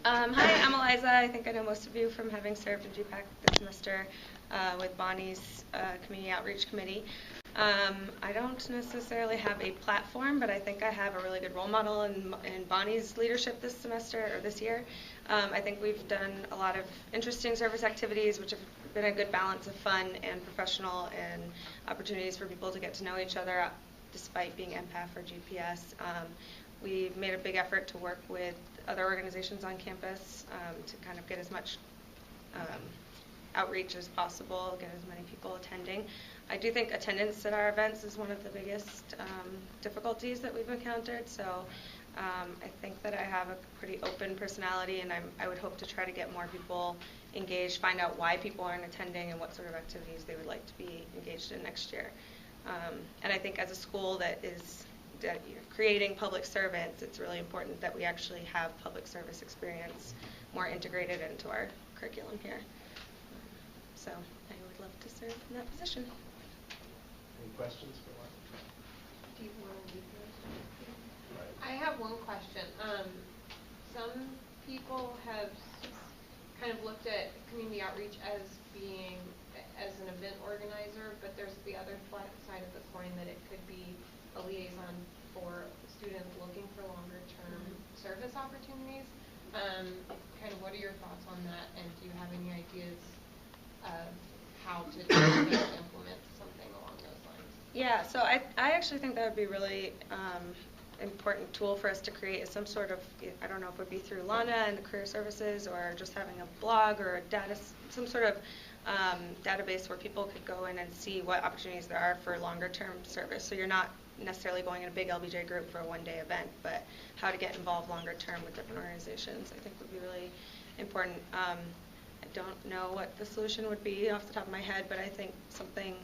Hi, I'm Eliza. I think I know most of you from having served in GPAC this semester with Bonnie's Community Outreach Committee. I don't necessarily have a platform, but I think I have a really good role model in Bonnie's leadership this semester or this year. I think we've done a lot of interesting service activities, which have been a good balance of fun and professional and opportunities for people to get to know each other despite being MPAF or GPS. We've made a big effort to work with other organizations on campus to kind of get as much outreach as possible, get as many people attending. I do think attendance at our events is one of the biggest difficulties that we've encountered, so I think that I have a pretty open personality, and I would hope to try to get more people engaged, find out why people aren't attending and what sort of activities they would like to be engaged in next year. And I think as a school that is creating public servants, it's really important that we actually have public service experience more integrated into our curriculum here. So I would love to serve in that position. Any questions for Mark? Do you want to lead this? Right. I have one question. Some people have kind of looked at community outreach as being as an event organizer, but there's the other side of the coin that it could be a liaison for students looking for longer term service opportunities. Kind of what are your thoughts on that, and do you have any ideas of how to implement something along those lines? Yeah, so I actually think that would be really important tool for us to create is some sort of, I don't know if it would be through Lana and the career services or just having a blog or some sort of database where people could go in and see what opportunities there are for longer term service. So you're not necessarily going in a big LBJ group for a one-day event, but how to get involved longer term with different organizations I think would be really important. I don't know what the solution would be off the top of my head, but I think something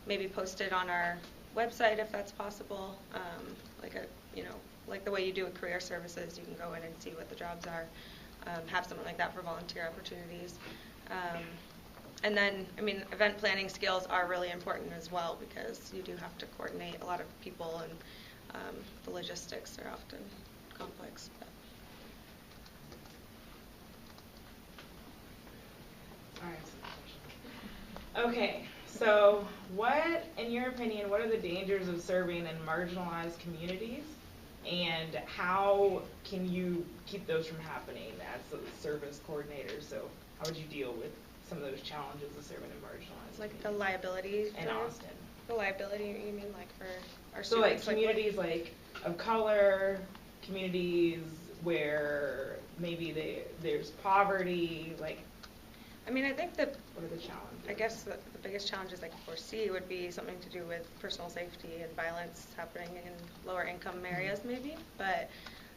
maybe posted on our website if that's possible, like the way you do with career services, you can go in and see what the jobs are, have something like that for volunteer opportunities. And then, I mean, event planning skills are really important as well because you do have to coordinate a lot of people and the logistics are often complex. All right. Okay, so what, in your opinion, what are the dangers of serving in marginalized communities, and how can you keep those from happening as a service coordinator? So how would you deal with some of those challenges of serving in marginalized Like the liability in Austin? The liability, you mean like for our so students? So like communities like of color, communities where maybe there's poverty, like. I mean, I think that, what are the challenges? I guess the biggest challenges I could foresee would be something to do with personal safety and violence happening in lower income areas maybe, but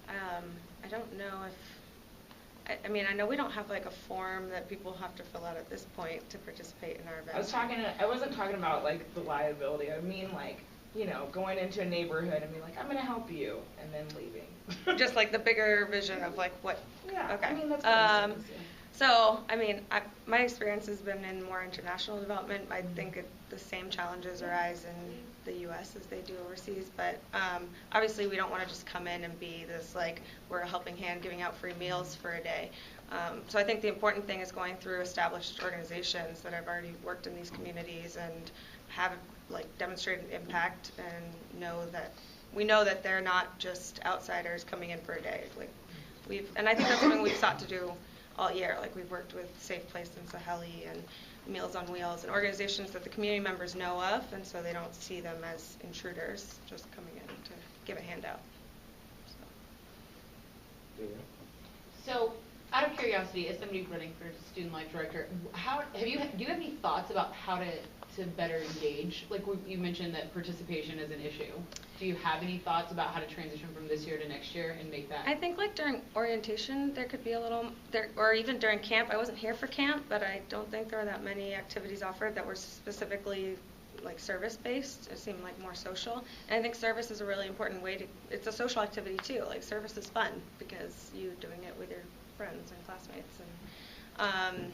I don't know if, I mean, I know we don't have like a form that people have to fill out at this point to participate in our events. I wasn't talking about like the liability. I mean like, you know, going into a neighborhood and being like, I'm going to help you, and then leaving. Just like the bigger vision of like what. Yeah. Okay. I mean that's what So, I mean, my experience has been in more international development. I think the same challenges arise in the U.S. as they do overseas, but obviously we don't want to just come in and be this, like, we're a helping hand giving out free meals for a day. So I think the important thing is going through established organizations that have already worked in these communities and have, like, demonstrated impact and we know that they're not just outsiders coming in for a day. Like, and I think that's something we've sought to do all year. Like, we've worked with Safe Place and Saheli and Meals on Wheels and organizations that the community members know of, and so they don't see them as intruders just coming in to give a handout. So, out of curiosity, as somebody running for student life director, do you have any thoughts about how to better engage? Like you mentioned that participation is an issue. Do you have any thoughts about how to transition from this year to next year and make that? I think like during orientation there could be a little, or even during camp. I wasn't here for camp, but I don't think there are that many activities offered that were specifically like service-based. It seemed like more social. And I think service is a really important way it's a social activity too. Like service is fun because you're doing it with your friends and classmates. And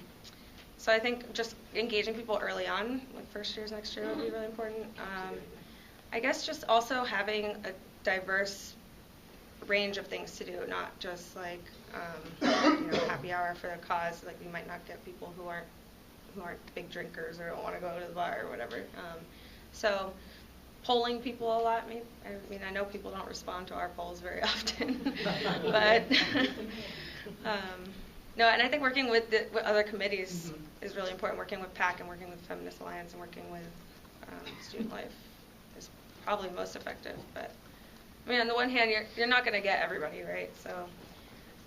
so I think just engaging people early on, like first years, next year would be really important. I guess just also having a diverse range of things to do, not just like happy hour for the cause, like you might not get people who aren't big drinkers or don't want to go to the bar or whatever. So polling people a lot. I mean, I know people don't respond to our polls very often, but no. And I think working with other committees is really important. Working with PAC and working with Feminist Alliance and working with Student Life is probably most effective. But I mean, on the one hand, you're not going to get everybody, right? So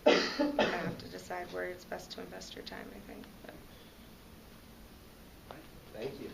you have to decide where it's best to invest your time, I think. But. Thank you.